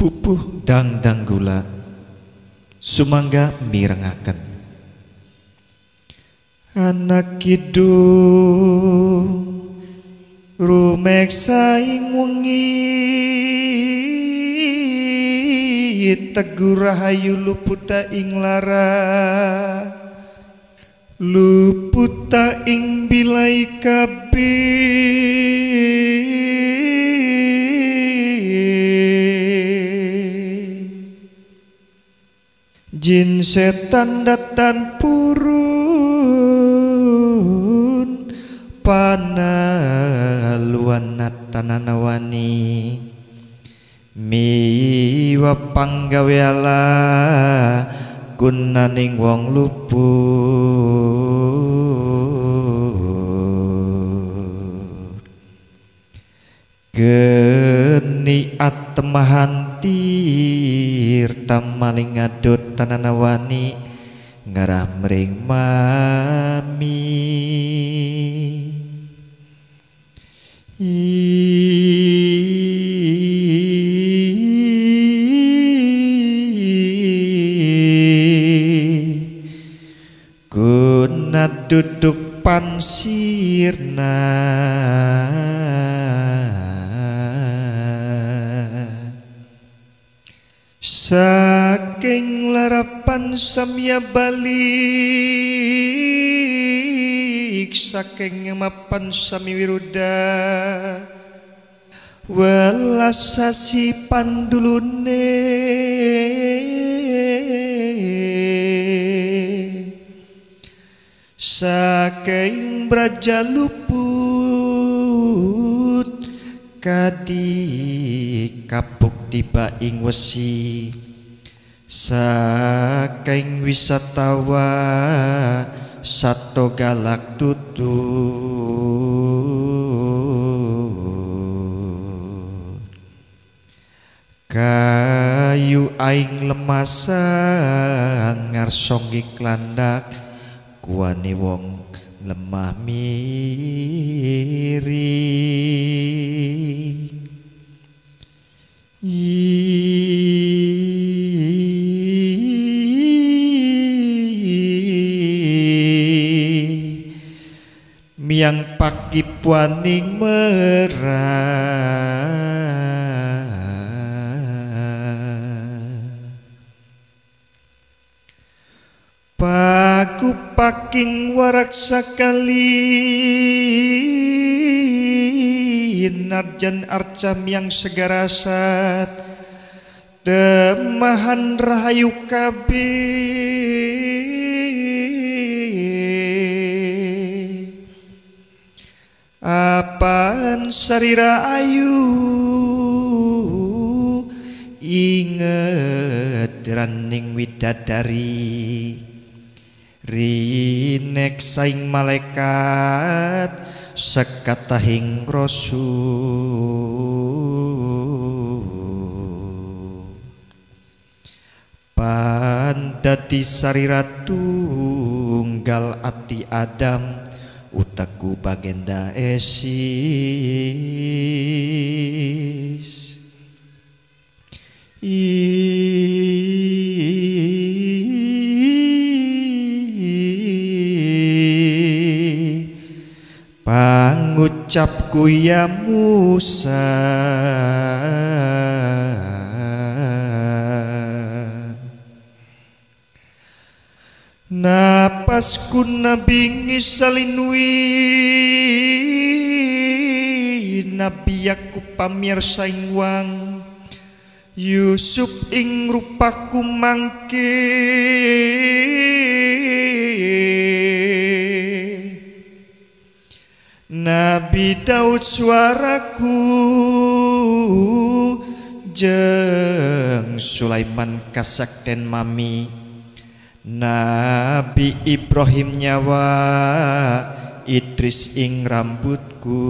pupuh dangdang gula sumangga mirengaken anak kidung rumeksa ing wengi teguh rahayu luputa ing lara luputa ing bilai jin setan datan purun panaluan tananawani miwa panggaweala gunaning wong luput geni atemahantir tamaling ngadut tananawani ngarah mring mami guna duduk pansirna saking larapan samya balik saking mapan sami wiruda welas sasi pandulune saking braja luput kadi kapuk tiba ing wesi saking wisatawa sato galak tutut kayu aing lemasang ngarsong iklandak kuane wong lemah miring miang pagi puaning merah paku paking warak sakali narjan arcam yang segarasat demahan rahayu kabeh apaan sarira ayu inget raning widadari rinek saing malaikat sekatahing rasul pandati sarira tunggal ati Adam utaku bagenda esis pangucapku ya Musa napasku nabi ngisalinwi nabi aku pamirsa ing wang Yusuf ing rupaku mangke Nabi Daud suaraku jeng Sulaiman kasakten mami Nabi Ibrahim nyawa Idris ing rambutku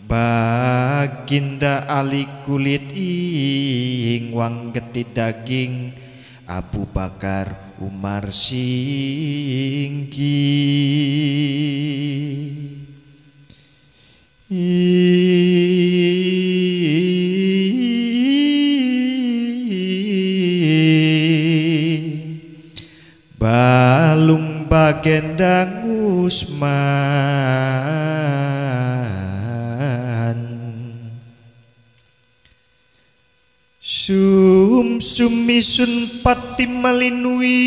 Baginda Ali kulit ing wang geti daging Abu Bakar Umar singgi bagendang Usman Sumisun pati malinui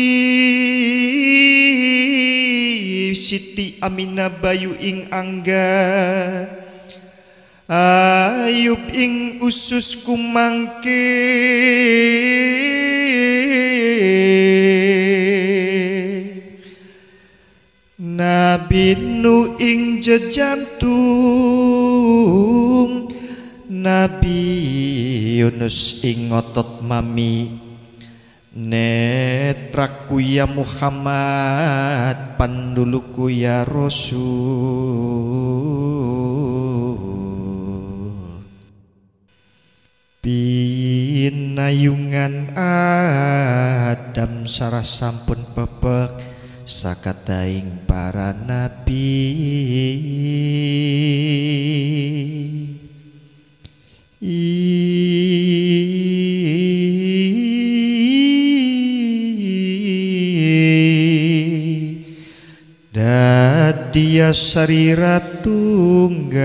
Siti Aminah Bayu ing Angga Ayub ing usus kumangke Nabi Nuh ing jejantung Nabi Yunus ing ngotot mami Netraku ya Muhammad panduluku ya Rasul Pinayungan Adam sarah sampun pepek sakataing para nabi Dadia sarira tunggal